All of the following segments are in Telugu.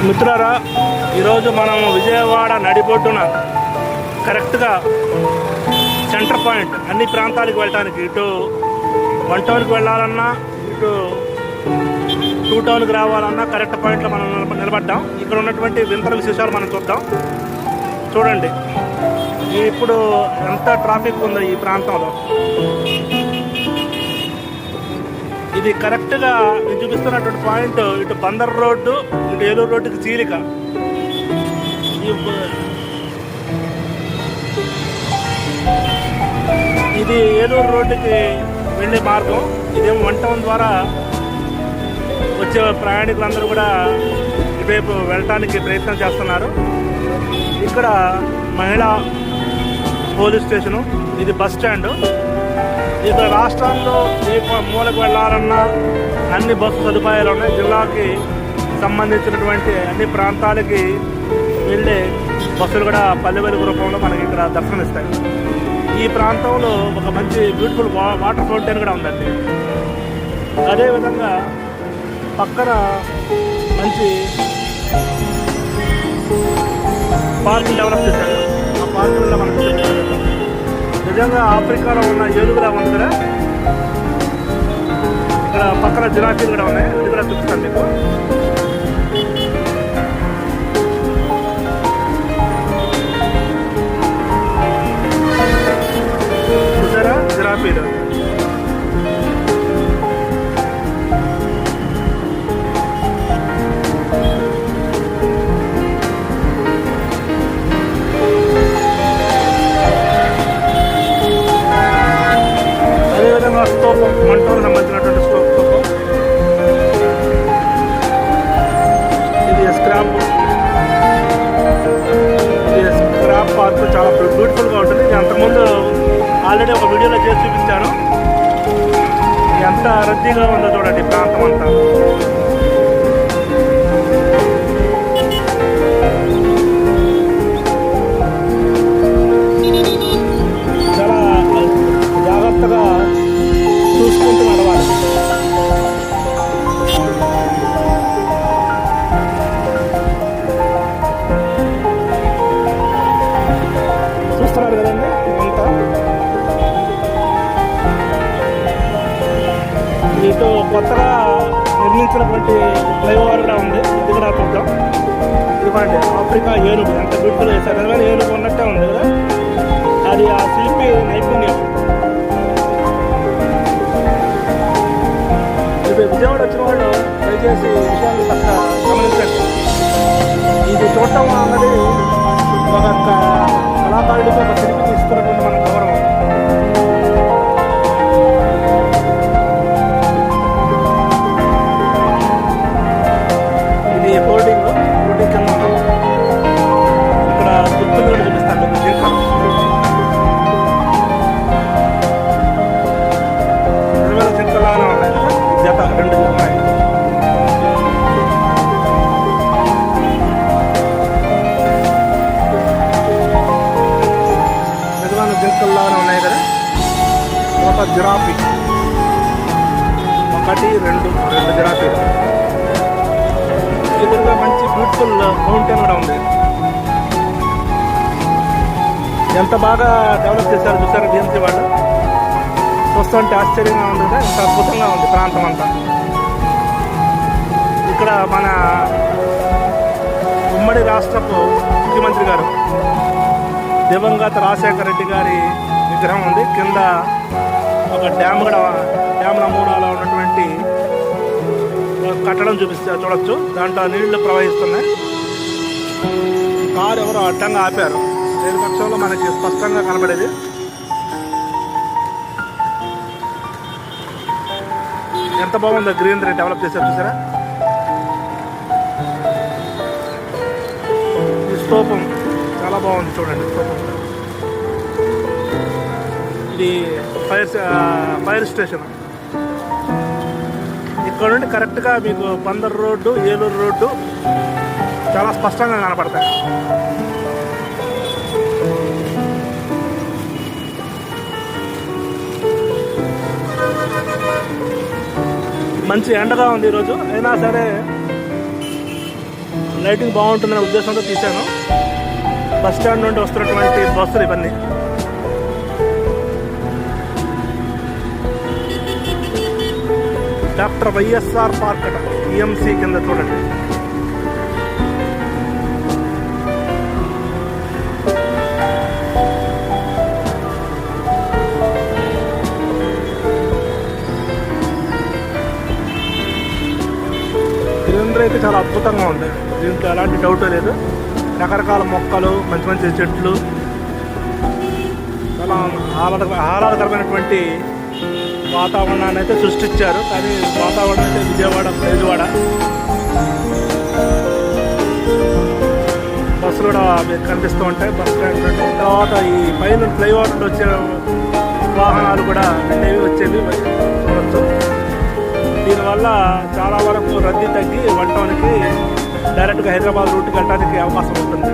మిత్రులారా, ఈరోజు మనం విజయవాడ నడిబొడ్డున కరెక్ట్గా సెంటర్ పాయింట్ అన్ని ప్రాంతాలకు వెళ్ళడానికి, ఇటు 1 టౌన్కి వెళ్ళాలన్నా ఇటు 2 టౌన్కి రావాలన్నా కరెక్ట్ పాయింట్లో మనం నిలబడ్డాం. ఇక్కడ ఉన్నటువంటి వింతల విశేషాలు మనం చూద్దాం. చూడండి ఇప్పుడు ఎంత ట్రాఫిక్ ఉందో ఈ ప్రాంతంలో. ఇది కరెక్ట్గా నేను చూపిస్తున్నటువంటి పాయింట్ ఇటు బందర్ రోడ్డు, ఇటు ఏలూరు రోడ్డుకి చీలిక. ఇది ఏలూరు రోడ్డుకి వెళ్ళే మార్గం. ఇదేమో 1 టౌన్ ద్వారా వచ్చే ప్రయాణికులందరూ కూడా ఇటువైపు వెళ్ళటానికి ప్రయత్నం చేస్తున్నారు. ఇక్కడ మహిళా పోలీస్ స్టేషను, ఇది బస్ స్టాండు. ఇక్కడ రాష్ట్రంలో ఏ మూలకు వెళ్ళాలన్నా అన్ని బస్సు సదుపాయాలు ఉన్నాయి. జిల్లాకి సంబంధించినటువంటి అన్ని ప్రాంతాలకి వెళ్ళే బస్సులు కూడా పల్లె వెలుగు రూపంలో మనకి ఇక్కడ దర్శనమిస్తాయి. ఈ ప్రాంతంలో ఒక మంచి బ్యూటిఫుల్ వాటర్ ఫౌంటైన్ కూడా ఉందండి. అదేవిధంగా పక్కన మంచి పార్క్ డెవలప్ చేశారు. ఆ పార్కుల్లో మనకు నిజంగా ఆఫ్రికాలో ఉన్న ఏనుగులా ఉంది కదా. ఇక్కడ పక్కన జిరాఫీలు కూడా ఉన్నాయి, అది కూడా చూపిస్తాను మీకు. చూసారా జిరాఫీలు? స్తూపం, మంటూరు సంబంధించినటువంటి స్తూపం. ఇది స్క్రాప్ పార్క్, చాలా బ్యూటిఫుల్గా ఉంటుంది. ఇది అంతకుముందు ఆల్రెడీ ఒక వీడియోలో చేసి చూపించాను. ఎంత రద్దీగా ఉందో చూడండి ఈ ప్రాంతం అంతా. చాలా జాగ్రత్తగా చూసుకుంటూ నడవాలి. చూస్తున్నారు కదండి అంతా. ఇటు కొత్తగా నిర్మించినటువంటి ఫ్లైఓవర్ కూడా ఉంది, ఇది కూడా చూద్దాం. ఇదిగోండి ఆఫ్రికా ఏనుగు, ఎంత బ్యూటిఫుల్ వేశారు. నిజమైన ఏనుగు ఉన్నట్టే ఉంది కదా, అది ఆ శిల్పి నైపుణ్యం. విజయవాడ వచ్చిన వాళ్ళు దయచేసి ఈ విషయాన్ని తప్ప గమనించండి. ఇది చూడటం అన్నది ఒక కళాకారుడికి, ఒక శిల్పికి ఇస్తున్నటువంటి మన గౌరవం. ఇది హోర్డింగ్ కింద ఇక్కడ దుప్పులు కూడా చూపిస్తాను మీకు. జింకలు జింకలాగానే ఉన్నాయి కదా, జత 2 ఉన్నాయి. నిజమైన జింకల్లాగానే ఉన్నాయి కదా. ఒక జిరాఫీ, 1, 2 జిరాఫీలు. ఎదురుగా మంచి బ్యూటిఫుల్ ఫౌంటైన్ కూడా ఉంది. ఎంత బాగా డెవలప్ చేశారు చూసారు డిఎంసీ వాళ్ళు. చూస్తుంటే ఆశ్చర్యంగా ఉంది కదా, ఇంత అద్భుతంగా ఉంది ప్రాంతం అంతా. ఇక్కడ మన ఉమ్మడి రాష్ట్రపు ముఖ్యమంత్రి గారు దివంగత రాజశేఖర రెడ్డి గారి విగ్రహం ఉంది. కింద ఒక డ్యామ్ కూడా, డ్యామ్ నమూనాలో ఉన్నటువంటి కట్టడం చూడొచ్చు. దాంట్లో నీళ్లు ప్రవహిస్తున్నాయి. కారు ఎవరో అడ్డంగా ఆపారు, లేని పక్షంలో మనకి స్పష్టంగా కనబడేది. ఎంత బాగుందో గ్రీనరీ డెవలప్ చేశారు చూసారా. ఈ స్తూపం చాలా బాగుంది చూడండి. స్తూపం ఇది ఫైర్ స్టేషన్. ఇక్కడ నుండి కరెక్ట్గా మీకు బందర్ రోడ్డు, ఏలూరు రోడ్డు చాలా స్పష్టంగా కనపడతాయి. మంచి ఎండగా ఉంది ఈరోజు. అయినా సరే లైటింగ్ బాగుంటుందనే ఉద్దేశంతో తీశాను. బస్ స్టాండ్ నుండి వస్తున్నటువంటి బస్సులు ఇవన్నీ. డాక్టర్ వైఎస్ఆర్ పార్క్ అట, ఈఎంసీ కింద చూడండి. గ్రీనరీ అయితే చాలా అద్భుతంగా ఉంది, దీంట్లో ఎలాంటి డౌట్ లేదు. రకరకాల మొక్కలు, మంచి మంచి చెట్లు, చాలా ఆహ్లాదకరమైనటువంటి వాతావరణాన్ని అయితే సృష్టించారు. కానీ వాతావరణం అయితే విజయవాడ బస్సులు కూడా కనిపిస్తూ ఉంటాయి బస్ స్టాండ్ నుండి. తర్వాత ఈ పైన ఫ్లైఓవర్ వచ్చే వాహనాలు కూడా వచ్చేవి చూడవచ్చు. దీనివల్ల చాలా వరకు రద్దీ తగ్గి 1 టౌన్కి డైరెక్ట్గా హైదరాబాద్ రూట్కి వెళ్ళడానికి అవకాశం ఉంటుంది.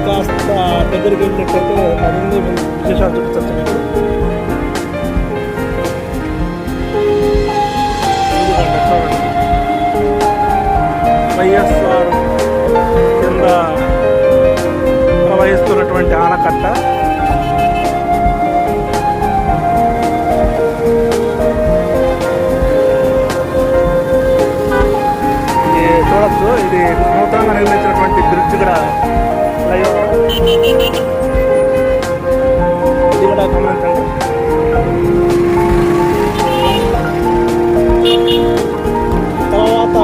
కాస్త దగ్గరికి వెళ్ళినట్టయితే మరిన్ని విశేషాలు చూపించవచ్చు మీకు. వైఎస్ఆర్ కింద ప్రవహిస్తున్నటువంటి ఆనకట్ట. చూడొచ్చు, ఇది నూతనంగా నిర్మించినటువంటి బ్రిడ్జ్ కూడా ఇది కూడా గమనించండి. తర్వాత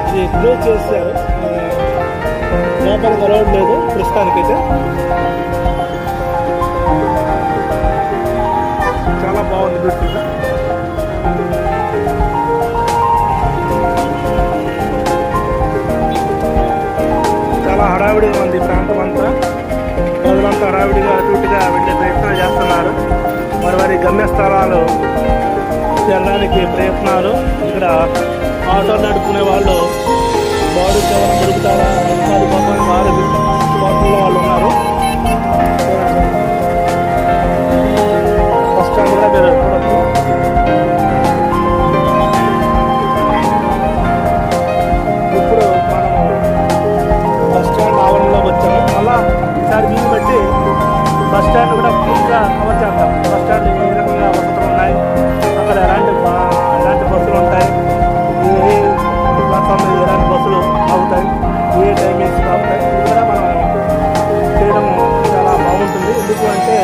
ఇది క్లోజ్ చేశారు, లోపలికి అలౌడ్ లేదు ప్రస్తుతానికైతే. చాలా బాగుంది బ్యూటిఫుల్గా. చాలా హడావిడిగా ఉంది ఈ ప్రాంతం అంతా. ప్రజలంతా హడావిడిగా అటుగా వెళ్ళే ప్రయత్నాలు చేస్తున్నారు. వారి గమ్యస్థలాలు వెళ్ళడానికి ప్రయత్నాలు. ఇక్కడ ఆటో నడుపుకునే వాళ్ళు బాడీ కేవలం దొరుకుతారా అది కోసం వారి వాటిల్లో వాళ్ళు ఉన్నారు. బస్ స్టాండ్ కూడా మీరు చూడవచ్చు. ఇప్పుడు మనము బస్ స్టాండ్ ఆవరణలోకి వచ్చాము. మళ్ళా ఈసారి వీలు బట్టి బస్ స్టాండ్ కూడా పూర్తిగా కవర్ చేద్దాం. బస్ స్టాండ్ ఏ రకంగా వసతులు ఉన్నాయి, అక్కడ ఎలాంటి బస్సులు ఉంటాయి, ఏ ప్లాట్ఫామ్ మీద ఎలాంటి బస్సులు ఆగుతాయి, ఏ టైమింగ్స్ ఆగుతాయి, ఇది కూడా మనం చేయడం చాలా బాగుంటుంది. ఎందుకు అంటే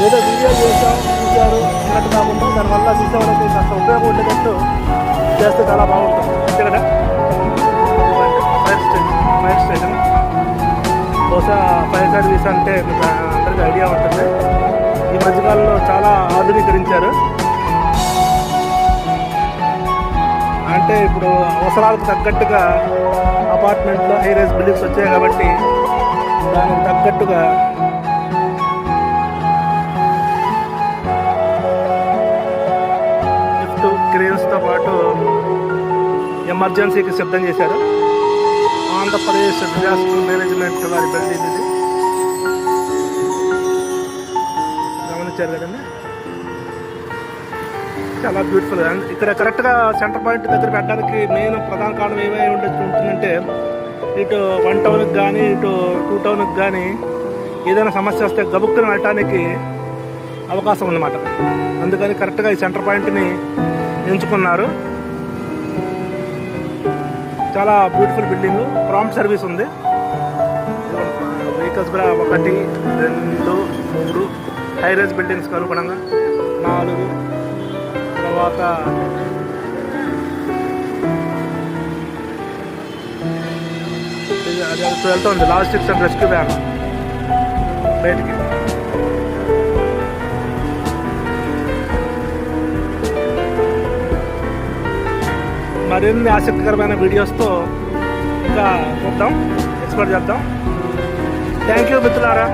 ఏదో వీడియో చూశారు అన్నట్టు కాకుండా దానివల్ల చూసేవాళ్ళకి కాస్త ఉపయోగం ఉండేటట్టు చేస్తే చాలా బాగుంటుంది. అంతే కదా. ఫైర్ స్టేషన్ బహుశా ఫైర్ సర్వీస్ అంటే మీకు అందరికీ ఐడియా ఉంటుంది. ఈ మధ్యకాలంలో చాలా ఆధునీకరించారు. అంటే ఇప్పుడు అవసరాలకు తగ్గట్టుగా అపార్ట్మెంట్లో హై రైజ్ బిల్డింగ్స్ వచ్చాయి కాబట్టి దానికి తగ్గట్టుగా లిఫ్ట్ క్రేన్స్తో పాటు ఎమర్జెన్సీకి సిద్ధం చేశారు. ఆంధ్రప్రదేశ్ డిజాస్టర్ మేనేజ్మెంట్ వారి బిల్డింగ్ ఇది, గమనించారు కదండి. చాలా బ్యూటిఫుల్. ఇక్కడ కరెక్ట్గా సెంటర్ పాయింట్ దగ్గర పెట్టడానికి మెయిన్ ప్రధాన కారణం ఏమై ఉంటుందంటే ఇటు 1 టౌన్కి కానీ ఇటు 2 టౌన్కి కానీ ఏదైనా సమస్య వస్తే గబుక్కుని వెళ్ళటానికి అవకాశం ఉందన్నమాట. అందుకని కరెక్ట్గా ఈ సెంటర్ పాయింట్ని ఎంచుకున్నారు. చాలా బ్యూటిఫుల్ బిల్డింగ్, ప్రాంప్ట్ సర్వీస్ ఉంది. వెహికల్స్ కూడా 1, 2, 3 హై రైజ్ బిల్డింగ్స్కి అనుగుణంగా 4. తర్వాత అది వెళ్తుంది లాజిస్టిక్స్ అండ్ రెస్క్యూ వ్యాన్ బయటికి. మరిన్ని ఆసక్తికరమైన వీడియోస్తో ఇంకా చూద్దాం, ఎక్స్ప్లోర్ చేద్దాం. థ్యాంక్ యూ మిత్రులారా.